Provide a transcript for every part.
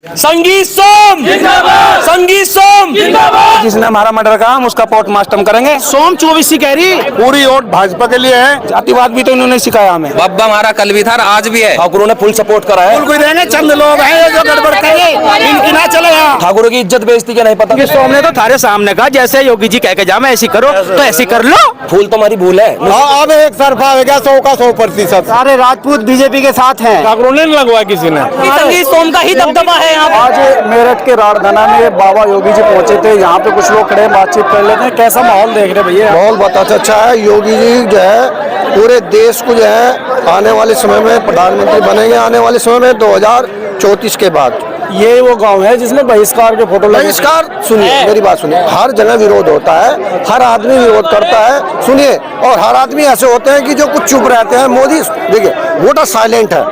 संगीत सोम जिंदाबाद, संगीत सोम जिंदाबाद। जिसने हमारा मर्डर कहा हम उसका पोस्टमार्टम करेंगे। सोम 24 कह रही पूरी वोट भाजपा के लिए है। जातिवाद भी तो इन्होंने सिखाया हमें। बब्बा हमारा कल भी था आज भी है। ठाकुरों ने फुल सपोर्ट करा है। कोई देंगे, चंद लोग हैं जो गड़बड़ करे, इनकी ना चले यहाँ। ठाकुरों की इज्जत बेइज्जती क्या नहीं पता। सोम ने तो थारे सामने कहा जैसे योगी जी कह के जा मैं ऐसी करो तो ऐसी कर लो। फूल तुम्हारी भूल है। अब एक तरफा हो गया 100 का 100%। सारे राजपूत बीजेपी के साथ हैं। ठाकुरों ने लगवाया किसी ने। संगीत सोम का ही दबदबा है यहाँ पे। आज मेरठ के राजधाना में बाबा योगी जी पहुंचे थे। यहाँ पे कुछ लोग खड़े बातचीत कर लेते हैं। कैसा माहौल देख रहे भैया? माहौल बहुत अच्छा है। योगी जी जो है पूरे देश को जो है आने वाले समय में प्रधानमंत्री बनेंगे। आने वाले समय में 2034 के बाद। ये वो गांव है जिसमें बहिष्कार के फोटो लगे। बहिष्कार सुनिए, मेरी बात सुनिए। हर जगह विरोध होता है, हर आदमी विरोध करता है। सुनिए, और हर आदमी ऐसे होते हैं कि जो कुछ चुप रहते हैं। मोदी देखिए वोटर साइलेंट है,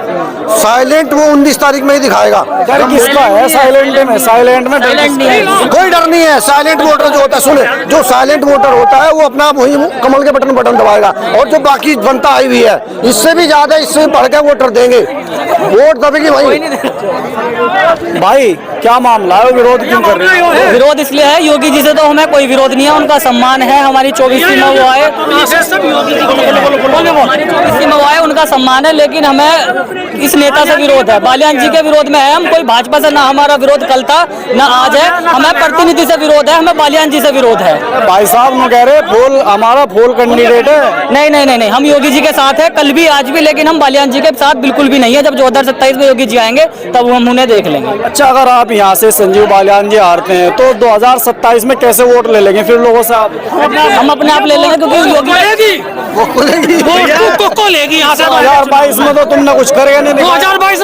साइलेंट वो 19 तारीख में ही दिखाएगा। डर किसका है? साइलेंट में कोई डर नहीं है। साइलेंट वोटर जो होता है, सुने, जो साइलेंट वोटर होता है वो अपना वही कमल के बटन दबाएगा। और जो बाकी जनता आई हुई है इससे भी ज्यादा, इससे बढ़ के वोटर देंगे। वोट दबेगी वही। भाई क्या मामला है? विरोध क्यों कर रहे हैं? विरोध इसलिए है, योगी जी से तो हमें कोई विरोध नहीं है, उनका सम्मान है। हमारी 24वीं में वो आए, 24वीं में वो आए, उनका सम्मान है। लेकिन हमें इस नेता से विरोध है, बालियान जी के विरोध में है। हम कोई भाजपा से ना हमारा विरोध कल था ना आज है। हमें प्रतिनिधि से विरोध है, हमें बालियान जी से विरोध है। भाई साहब मैं कह रहे फूल हमारा फूल कैंडिडेट है। नहीं नहीं नहीं नहीं, हम योगी जी के साथ है, कल भी आज भी। लेकिन हम बालियान जी के साथ बिल्कुल भी नहीं है। जब 2027 में योगी जी आएंगे तब हम उन्हें देख लेंगे। अच्छा, अगर आप यहाँ से संजीव बालियान जी हारते हैं तो 2027 में कैसे वोट ले लेंगे फिर लोगों से आप? हम अपने आप ले लेंगे क्योंकि योगी को लेगी यहाँ से। 2022 में तो तुमने कुछ करेगा नहीं। 2022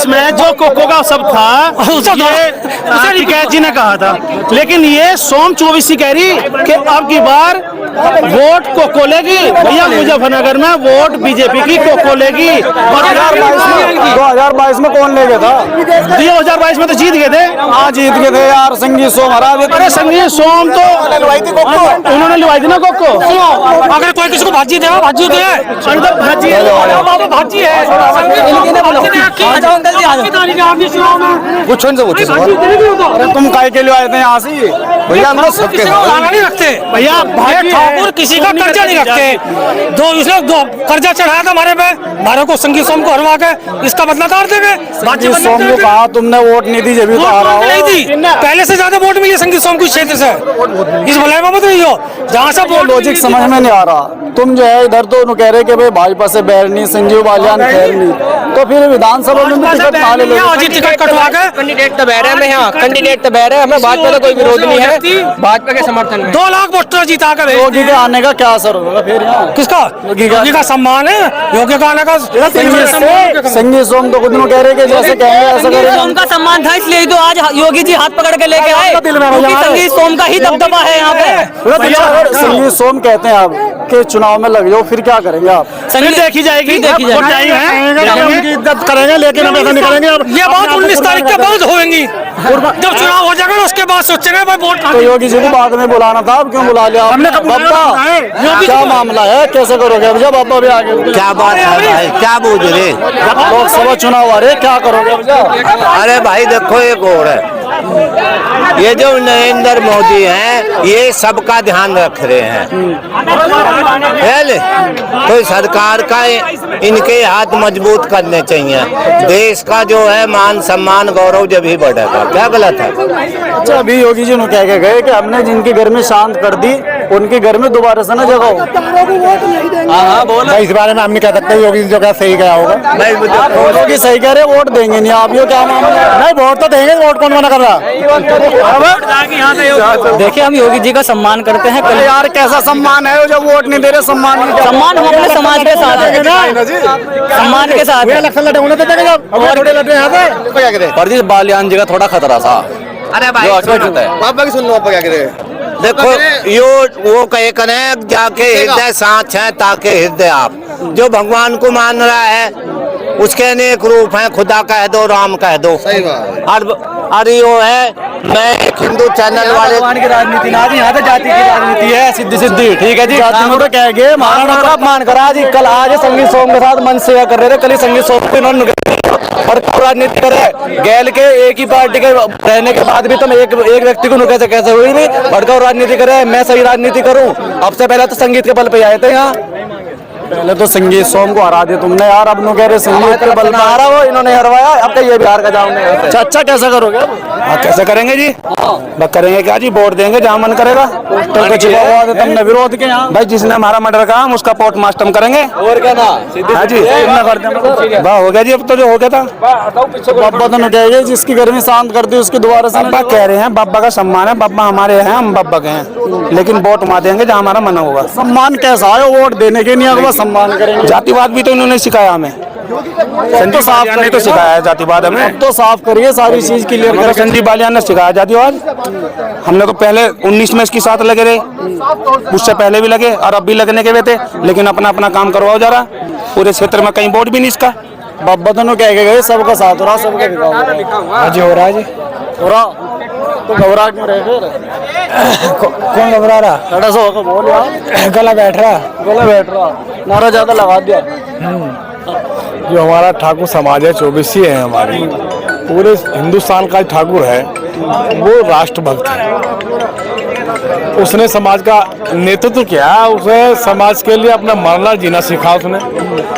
में जो कोको का सब था ये टिकैत जी ने कहा था। लेकिन ये सोम 24 कह रही कि अब की बार वोट कोको लेगी। भैया मुजफ्फरनगर में वोट बीजेपी की कोको लेगी। 2022 में कौन ले गया था? 2022 में तो जीत गए थे। हाँ जीत गए थे यार। संगीत सोम हरा दिए। अरे संगीत सोम तो उन्होंने लिवाई थी ना कोको। अगर कोई किसी को भाजी दे, भाजी दे, भाजी भाजी है। कुछ अरे तुम काय के लिए आए थे यहाँ से? भैया हम लोग सबके नहीं रखते भैया। ठाकुर किसी का कर्जा नहीं रखते। दो कर्जा चढ़ाया था हमारे पे, हमारे को संगीत सोम को हरवा के इसका बदला उतार देंगे। संगीत सोम को कहा तुमने वोट नहीं दी, जब भी तो आ रहा नहीं दी। पहले से ज्यादा वोट मिली संगीत सोम को क्षेत्र से। इस भलाई बाबत नहीं हो जहाँ से लॉजिक समझ में नहीं आ रहा। तुम जो है इधर तो कह रहे कि भाई भाजपा से बैर नहीं, संजीव बालियान खैर नहीं, तो फिर विधानसभा में टिकट कहाँ ले लोगे? टिकट कटवा के कैंडिडेट तो बहरे में, यहाँ कैंडिडेट तो बहरे, हमें भाजपा का कोई विरोध नहीं है। भाजपा के समर्थन में 2 लाख वोटर जीता कर योगी के आने का क्या असर होगा फिर यहाँ? किसका? योगी का सम्मान है। योगी का आने का संगीत सोम तो खुद में कह रहे कि जैसे कहेंगे ऐसा करेंगे। सोम का सम्मान था, इसलिए तो आज योगी जी हाथ पकड़ के लेके आए। संगीत सोम का ही दबदबा है यहाँ पे। संगीत सोम कहते हैं आप कि चुनाव में लग जाओ, फिर क्या करेंगे आप? फिर देखी जाएगी, देखी जाएगी। उनकी इज्जत करेंगे लेकिन हम ऐसा नहीं करेंगे। ये बात 19 तारीख के बाद होगी। जब चुनाव हो जाएगा उसके बाद सोचेंगे भाई वोट। तो योगी जी को बाद में बुलाना था, अब क्यों बुला लिया? बाबा क्या मामला है, कैसे करोगे? अब जब बाबा भी आगे क्या बात है भाई, क्या बोल रहे? लोकसभा चुनाव आ रहे, क्या करोगे अब? अरे भाई देखो एक और है, ये जो नरेंद्र मोदी हैं ये सबका ध्यान रख रहे हैं। तो सरकार का इनके हाथ मजबूत करने चाहिए। देश का जो है मान सम्मान गौरव जब ही बढ़ेगा। क्या गलत है? अच्छा, अभी योगी जी ने कह के गए कि हमने जिनके घर में शांत कर दी उनके घर में दोबारा से न जगाओ। हाँ बोल। इस बारे में हम नहीं कह सकते योगी जी जो क्या सही गया होगा। योगी सही कह रहे, वोट देंगे नहीं आप, ये क्या मामला है? नहीं वोट तो देंगे, वोट कौन मना कर रहा? देखिए हम योगी जी का सम्मान करते हैं। अरे यार कैसा सम्मान है जब वोट नहीं दे रहे? सम्मान सम्मान हम अपने समाज के साथ है, सम्मान के साथ है। इलेक्शन लड़े होने देते हैं पर बालियान जी का थोड़ा खतरा सा। अरे भाई पापा की सुन लो, पापा क्या करे? देखो यो वो कहे करें जाके हृदय साथ है ताके हृदय आप। जो भगवान को मान रहा है उसके ने एक रूप है, खुदा कह दो, राम कह दो। सही बात। अरे वो है, मैं एक हिंदू चैनल वाले भगवान की राजनीति ना जी, यहाँ तो जाति की राजनीति है, सीधी सीधी। ठीक है जी, जाति में तो कह गए महाराणा प्रताप मान करा जी। कल आज संगीत सोम के साथ मन सेवा कर रहे थे, कल ही संगीत सोम पे इन्होंने और राजनीति करे गैल के एक ही पार्टी के रहने के बाद भी तुम एक व्यक्ति को कैसे हुई भी भड़काऊ राजनीति करे। मैं सही राजनीति करूं, अब से पहले तो संगीत के बल पे आए थे यहाँ। पहले तो संगीत सोम को हरा दिया तुमने यार, अब नु कह रहे संगीत के बल पे हारा वो, इन्होंने हरवाया, अब तो ये बिहार का जाओगे। अच्छा कैसा करोगे? कैसे करेंगे जी? करेंगे क्या जी, वोट देंगे जहाँ मन करेगा। तुमने विरोध के यहाँ भाई, जिसने हमारा मर्डर कहा हम उसका पोस्ट मास्टम करेंगे और क्या ना। हाँ जी, वाह हो गया जी, अब तो जो हो गया था। बाबा तो कहेंगे जिसकी गर्मी शांत कर दी उसकी दोबारा से बाबा कह रहे हैं, बाबा का सम्मान है, बाबा हमारे हैं, हम बाबा के हैं, लेकिन वोट वहाँ देंगे जहाँ हमारा मन होगा। सम्मान कैसा है, वोट देने के नहीं होगा सम्मान करेंगे। जातिवाद भी तो इन्होंने सिखाया हमें, संजीव बालियान ने तो सिखाया है जातिवाद हमें। अब तो साफ करिए सारी चीज क्लियर करो। संजीव बालियान ने सिखाया जातिवाद, हमने तो पहले 19 में इसके साथ लगे रहे, उससे पहले भी लगे और अब भी लगने के हुए थे, लेकिन अपना अपना काम करवाओ जरा। पूरे क्षेत्र में कहीं वोट भी नहीं इसका। बाबा दोनों कह के गए सबका साथ हो रहा, सबका जी हो रहा है जी, हो रहा तो घबरा क्यों रहे फिर? कौन घबरा रहा? खड़ा सा होकर बोल यार, गला बैठ रहा, नारा ज्यादा लगा दिया। जो हमारा ठाकुर समाज है, 24 है हमारी, पूरे हिंदुस्तान का ठाकुर है, वो राष्ट्रभक्त है। उसने समाज का नेतृत्व किया, उसने समाज के लिए अपना मरना जीना सीखा। उसने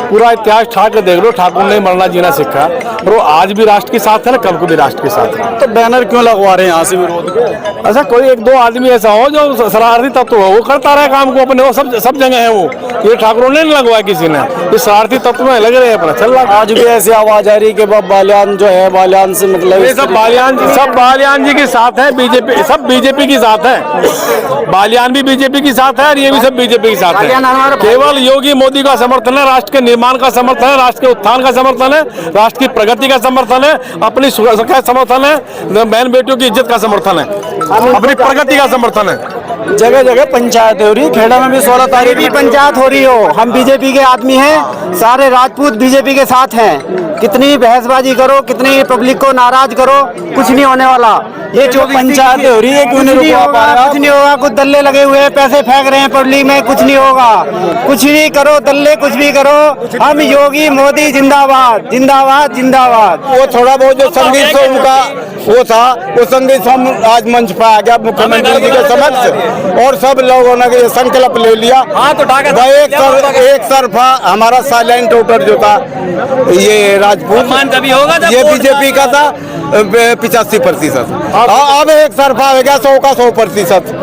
पूरा इतिहास ठाक के देख लो, ठाकुर ने मरना जीना सीखा और वो आज भी राष्ट्र के साथ है ना, कल को भी राष्ट्र के साथ है। तो बैनर क्यों लगवा रहे हैं यहाँ से विरोध के? ऐसा कोई एक दो आदमी ऐसा हो जो शरारती तत्व हो, वो करता रहे काम को अपने, वो सब जगह है वो। ये ठाकुरों ने नहीं लगवाया किसी ने, ये शरारती तत्व में लग रहे हैं अपना चल रहा। आज भी ऐसी आवाज आ रही कि बालियान जो है, बालियान से मतलब ये सब बालियान जी के साथ है, बीजेपी सब बीजेपी के साथ है, बालियान भी बीजेपी के साथ है और ये भी सब बीजेपी के साथ है। केवल योगी मोदी का समर्थन है, राष्ट्र के निर्माण का समर्थन है, राष्ट्र के उत्थान का समर्थन है, राष्ट्र की प्रगति का समर्थन है, अपनी सुरक्षा का समर्थन है, बहन बेटियों की इज्जत का समर्थन है, अपनी प्रगति का समर्थन है। जगह जगह पंचायत हो रही, खेड़ा में भी 16 तारीख भी पंचायत हो रही हो। हम बीजेपी के आदमी हैं, सारे राजपूत बीजेपी के साथ हैं। कितनी बहसबाजी करो, कितनी पब्लिक को नाराज करो, कुछ नहीं होने वाला। ये जो पंचायत हो रही है, क्यों नहीं होगा, कुछ नहीं होगा। कुछ दल्ले लगे हुए हैं, पैसे फेंक रहे हैं पब्लिक में, कुछ नहीं होगा। कुछ नहीं करो दल्ले, कुछ भी करो, हम योगी मोदी जिंदाबाद जिंदाबाद जिंदाबाद। वो थोड़ा बहुत जो संगीत सोम का वो था, वो संगीत सोम आज मंच पर आ गया मुख्यमंत्री जी के समक्ष और सब लोगों ने ये संकल्प ले लिया। एक तरफा हमारा साइलेंट वोटर जो था ये राजपूत, ये बीजेपी का था 85%, अब एक तरफा हो गया 100 का 100%।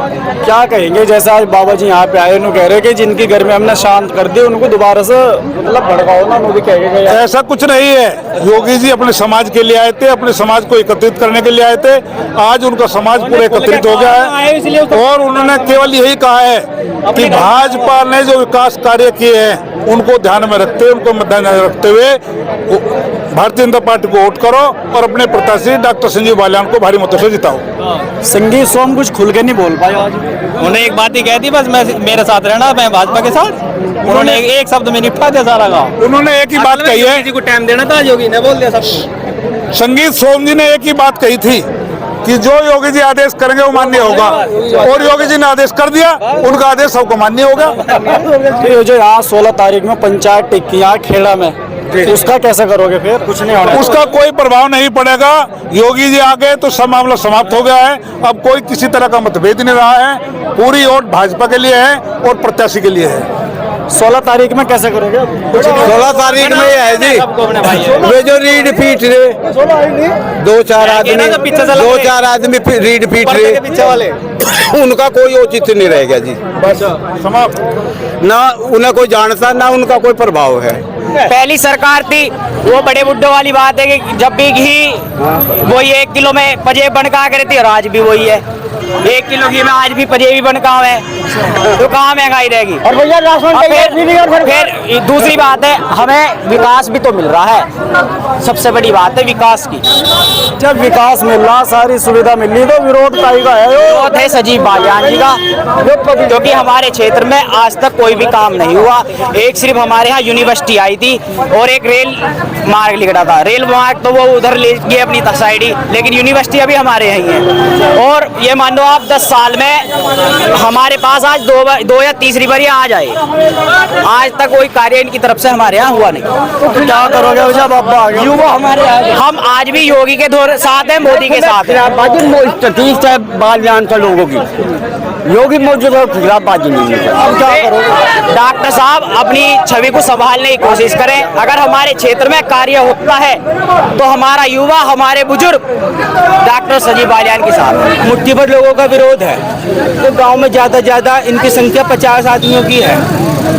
क्या कहेंगे? जैसे आज बाबा जी यहाँ पे आए, उन्होंने कह रहे कि जिनकी घर में हमने शांत कर दी उनको दोबारा से मतलब भड़काओ ना, उन्होंने कह गए। ऐसा कुछ नहीं है, योगी जी अपने समाज के लिए आए थे, अपने समाज को एकत्रित करने के लिए आए थे। आज उनका समाज पूरा एकत्रित हो गया है और उन्होंने केवल यही कहा है कि भाजपा ने जो विकास कार्य किए हैं उनको ध्यान में रखते हुए, उनको मद्देनजर रखते हुए भारतीय जनता पार्टी को वोट करो और अपने प्रत्याशी डॉक्टर संजीव बालियान को भारी मतों से जिताओ। संगीत सोम कुछ खुल के नहीं बोल पाए आज। उन्होंने एक बात ही कह दी, बस मैं मेरे साथ रहना, मैं भाजपा के साथ। उन्होंने एक शब्द में निपटा दिया सारा गाँव। उन्होंने एक ही बात कही है, किसी को टाइम देना था, योगी ने बोल दिया सब। संगीत सोम जी ने एक ही बात कही थी कि जो योगी जी आदेश करेंगे वो मान्य होगा, और योगी जी ने आदेश कर दिया, उनका आदेश सबको मान्य होगा। तो जो यहाँ 16 तारीख में पंचायत टिक्की यहाँ खेड़ा में, उसका कैसे करोगे फिर? कुछ नहीं होगा, उसका कोई प्रभाव नहीं पड़ेगा। योगी जी आ गए तो सब मामला समाप्त हो गया है, अब कोई किसी तरह का मतभेद नहीं रहा है, पूरी वोट भाजपा के लिए है और प्रत्याशी के लिए है। 16 तारीख में कैसे करोगे? 16 तारीख में है जी, वे जो रीड पीट रहे, दो चार आदमी रीड पीट रहे, पीछे वाले उनका कोई औचित्य नहीं रहेगा जी, बस समाप्त। ना उन्हें कोई जानता, ना उनका कोई प्रभाव है। पहली सरकार थी, वो बड़े बुड्ढों वाली बात है कि जब भी घी वही 1 किलो में पजेब बनका करे थी, और आज भी वही है। 1 किलो घी में आज भी पजेबी बनका है, तो कहाँ महंगाई रहेगी? और भैया फिर दूसरी बात है, हमें विकास भी तो मिल रहा है, सबसे बड़ी बात है विकास की। जब विकास मिल रहा, सारी सुविधा मिल रही, तो विरोध का है। विरोध है सजीव बालियान जी का, क्योंकि हमारे क्षेत्र में आज तक कोई भी काम नहीं हुआ। एक सिर्फ हमारे यहाँ यूनिवर्सिटी आई थी और एक रेल मार्ग निकला था। रेल मार्ग तो वो उधर ले गए अपनी साइड ही, लेकिन यूनिवर्सिटी अभी हमारे यहाँ ही है। और ये मान लो आप 10 साल में हमारे पास आज दो या तीसरी बार आ जाए, आज तक कोई कार्य इनकी तरफ से हमारे यहाँ हुआ नहीं। तो क्या करोगे जब अब युवा हमारे हम आज भी योगी के साथ है, मोदी के साथ है। बालियान का लोगों की योगी मोदी के खिलाफ बाजी नहीं है। अब क्या करोगे? डॉक्टर साहब अपनी छवि को संभालने की कोशिश करें। अगर हमारे क्षेत्र में कार्य होता है तो हमारा युवा, हमारे बुजुर्ग डॉक्टर सजीव बालियान के साथ। मुट्ठी भर लोगों का विरोध है, तो गांव में ज्यादा इनकी संख्या 50 आदमियों की है।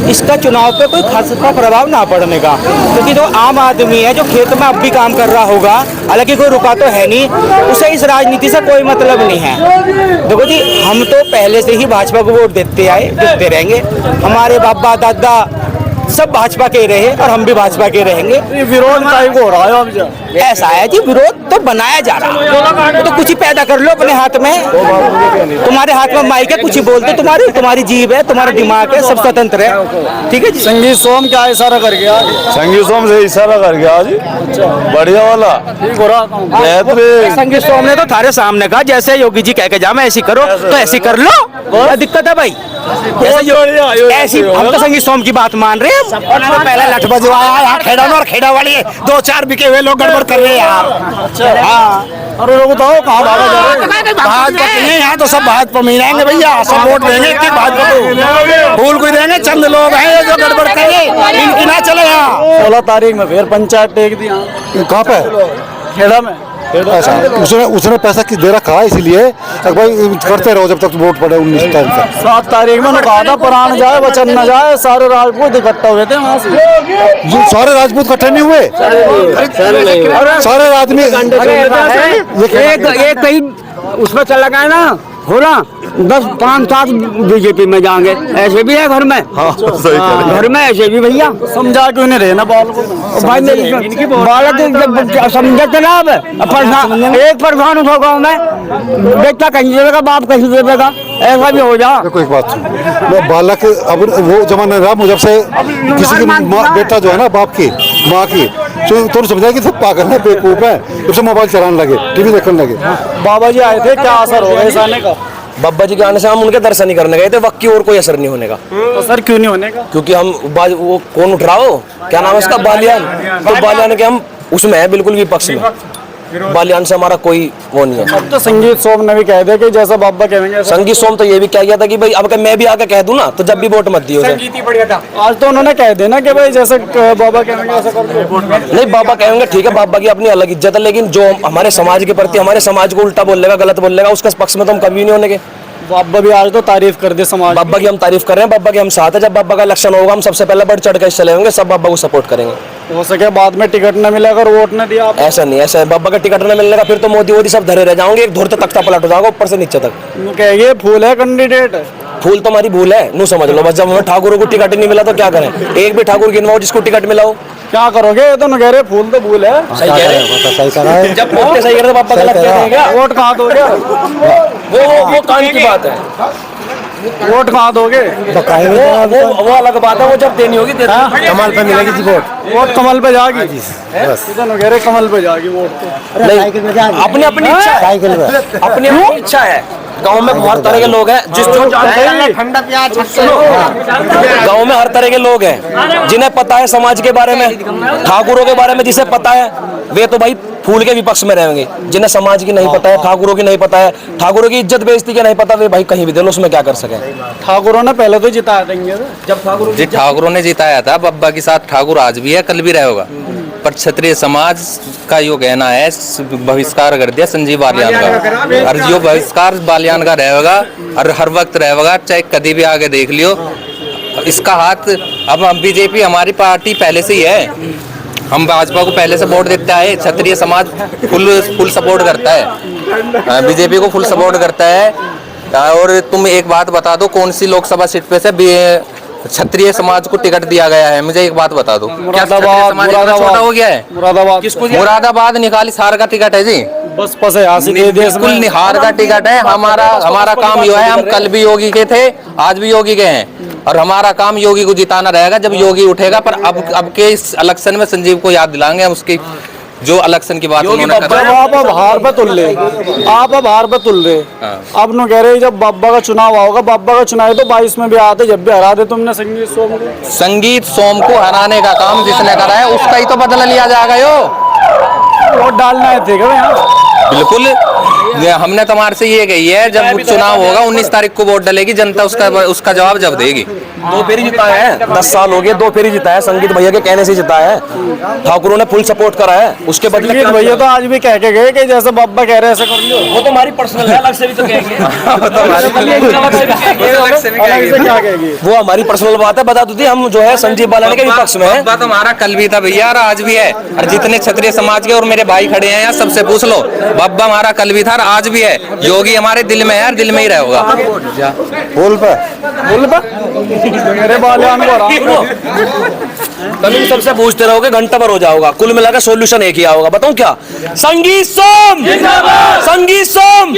इसका चुनाव पे कोई खासा प्रभाव ना पड़ने का, क्योंकि जो आम आदमी है जो खेत में अब भी काम कर रहा होगा, हालांकि कोई रुका तो है नहीं, उसे इस राजनीति से कोई मतलब नहीं है। देखो जी, हम तो पहले से ही भाजपा को वोट देते आए, देते रहेंगे। हमारे बाबा दादा सब भाजपा के रहे और हम भी भाजपा के रहेंगे। विरोध का हो रहा है अब ऐसा है जी, विरोध तो बनाया जा रहा है, तो कुछ ही पैदा कर लो अपने हाथ में। तुम्हारे हाथ में माइक है, कुछ ही बोलते, तुम्हारी जीभ है, तुम्हारा दिमाग है, सब स्वतंत्र है। ठीक है जी। संगीत सोम क्या इशारा कर गया? संगीत सोम से इशारा कर गया जी, बढ़िया वाला ठीक हो रहा। संगीत सोम ने तो थारे सामने कहा, जैसे योगी जी कह के जाओ मैं ऐसी करो तो ऐसी कर लो, क्या दिक्कत है भाई? ऐसी हम तो संगीत सोम की बात मान रहे हैं। पहले लठ बजवाया यहाँ खेड़ा और खेड़ा वाली 2-4 बिके हुए लोग गड़बड़ कर रहे हैं यार। हाँ, अरे लोग बताओ कहाँ भागा जा रहे हैं? भाजपा नहीं, यहाँ तो सब भाजपा में ही रहेंगे भैया, सब वोट देंगे कि भाजपा को फूल कोई देंगे। चंद लोग हैं जो गड़बड़ करेंगे, इनकी ना चले। यहाँ 16 तारीख में फिर पंचायत टेक दी। कहाँ पे? खेड़ा में। ऐसा उसने पैसा दे रखा है, इसलिए भाई करते रहो जब तक वोट पड़े 19 तारीख तक। 7 तारीख में कहा था प्राण जाए वचन न जाए, सारे राजपूत इकट्ठा हुए थे वहाँ से। सारे राजपूत इकट्ठे नहीं हुए, सारे आदमी एक कहीं उसमें चला गया ना, हो रहा 10-5-7 बीजेपी में जाएंगे, ऐसे भी है घर में। घर में ऐसे भी भैया समझा क्यों नहीं रहे ना बाल को? भाई बालक समझते ना। अब एक प्रधान उठो गाँव में, बेटा कहीं देगा, बाप कहीं देगा, ऐसा भी हो जा। देखो एक बात सुनो, वो बालक अब वो जमाना रहा, मुझे से किसी की बेटा जो है ना बाप की माँ की, तो समझा कि सब पागल है, बेवकूफ है, उससे मोबाइल चलाने लगे, टीवी देखने लगे। बाबा जी आए थे, क्या असर होगा इस आने का? बाबा जी के आने से हम उनके दर्शन ही करने गए थे, वक्त की और कोई असर नहीं होने का। तो सर क्यों नहीं होने का? क्योंकि हम वो कौन उठ रहा हो, क्या नाम है उसका, बालियान, तो बालियान के हम उसमें है बिल्कुल विपक्ष में। बालियान से हमारा कोई वो नहीं है। अब तो संगीत सोम ने भी कह दिया कि जैसा बाबा कहेंगे। संगीत सोम तो ये भी कह गया था कि भाई अब मैं भी आके कह दूं ना तो जब भी वोट मत दियो। आज तो उन्होंने कह दिया ना कि भाई जैसे बाबा कहेंगे ऐसा कर दो। नहीं, बाबा कहेंगे ठीक है, बाबा की अपनी अलग इज्जत है, लेकिन जो हमारे समाज के प्रति, हमारे समाज को उल्टा बोलेगा, गलत बोलेगा, उसका पक्ष में तो हम कभी नहीं होने के। बाबा भी आज तो तारीफ कर दे समाज। बाबा की हम तारीफ कर रहे हैं, बाबा के हम साथ है। जब बाबा का इलेक्शन होगा हम सबसे पहले बढ़ चढ़ कर चले होंगे, सब बाबा को सपोर्ट करेंगे। हो सके बाद में टिकट न मिला अगर वोट न दिया आप? ऐसा नहीं, ऐसा है, बाबा का टिकट न मिलने का फिर तो मोदी सब धरे रह जाओगे, एक धुर तख्ता पलट हो जाओगे ऊपर से नीचे तक। ये फूल है कैंडिडेट, फूल तो हमारी भूल है, नू समझ लो बस। जब हमें ठाकुरों को टिकट नहीं मिला तो क्या करें? एक भी ठाकुर गिनवाओ जिसको टिकट मिला हो। क्या करोगे? ये तो न कह रहे फूल तो भूल है। सही कह रहे हैं, सही कर रहे हैं। जब वोट सही करते बाबा गलत कह देंगे क्या? वोट कहाँ दोगे? वो कान की बात है। वोट कहाँ दोगे? वो अलग बात है, वो जब देनी होगी कमल पे मिलेगी जी वोट। वोट कमल पे जाएगी। कह रहे कमल पे जाएगी वोट तो। अपनी अपनी इच्छा है, अपनी अपनी इच्छा है। गांव में हर तरह के लोग हैं, गांव में हर तरह के लोग हैं जिन्हें पता है समाज के बारे में, ठाकुरों के बारे में जिसे पता है वे तो भाई फूल के विपक्ष में रहेंगे। जिन्हें समाज की नहीं पता है, ठाकुरों की नहीं पता है, ठाकुरों की इज्जत बेइज्जती की नहीं पता, वे भाई कहीं भी दे लो, उसमें क्या कर सके। ठाकुरों ने पहले तो जिताया देंगे, जब ठाकुरों ने जिताया था बाबा के साथ, ठाकुर आज भी है, कल भी रहेगा। पर क्षत्रिय समाज का यो कहना है बहिष्कार कर दिया संजीव बालियान का, और जो बहिष्कार बालियान का रहेगा और हर वक्त रहेगा, चाहे कभी भी आगे देख लियो इसका हाथ। अब हम बीजेपी हमारी पार्टी पहले से ही है, हम भाजपा को पहले से वोट देता है, क्षत्रिय समाज फुल सपोर्ट करता है, बीजेपी को फुल सपोर्ट करता है। और तुम एक बात बता दो, कौन सी लोकसभा सीट पे से क्षत्रिय समाज को टिकट दिया गया है। मुझे एक बात बता दो, क्या क्षत्रिय समाज इतना छोटा हो गया है? मुरादाबाद निकाली सार का टिकट है जी, बस पस है यहाँ से देश बिल्कुल में। निहार का टिकट है। हमारा काम यो है, हम कल भी योगी के थे, आज भी योगी के हैं, और हमारा काम योगी को जिताना रहेगा जब योगी उठेगा। पर अब के इस इलेक्शन में संजीव को याद दिलाएंगे हम उसकी जो इलेक्शन की बात उन्होंने करा। जब आप अब हार पे तुल रहे, आप अब हार पे तुल रहे, अब न कह रहे जब बाबा का चुनाव आओगा, बाबा का चुनाव तो 22 में भी आते, जब भी हरा दे तुमने संगीत सोम को। संगीत सोम को हराने का काम जिसने करा है उसका ही तो बदला लिया जाएगा। यो वोट डालना है थे क्या यहाँ? बिल्कुल, हमने तुम्हारे से ये कही है, जब चुनाव होगा 19 तारीख को वोट डलेगी, जनता उसका जवाब जब देगी। 2 फेरी जिता है, 10 साल हो गए, 2 फेरी जिता है, संगीत भैया के कहने से जिता है, ठाकुरों ने फुल सपोर्ट करा है। उसके बदले संगीत भैया तो आज भी कह के गए कि जैसे बाबा कह रहे हैं ऐसे कर लो। वो तो हमारी पर्सनल है, अलग से भी तो कहेंगे। वो हमारी पर्सनल बात है, बता दो थी हम जो है संजीव बालानी के विपक्ष में है। बात हमारा कल भी था भैया और आज भी है, और जितने क्षत्रिय समाज के और मेरे भाई खड़े हैं यहाँ सबसे पूछ लो, बब्बा हमारा कल भी था और आज भी है। योगी हमारे दिल में है और दिल में ही रहेगा। बोल पे मेरे बालियान को कभी सबसे पूछते रहोगे घंटा भर हो जाओगा, कुल मिलाकर सॉल्यूशन एक ही आओगा। बताऊं क्या? संगीत सोम, संगीत सोम।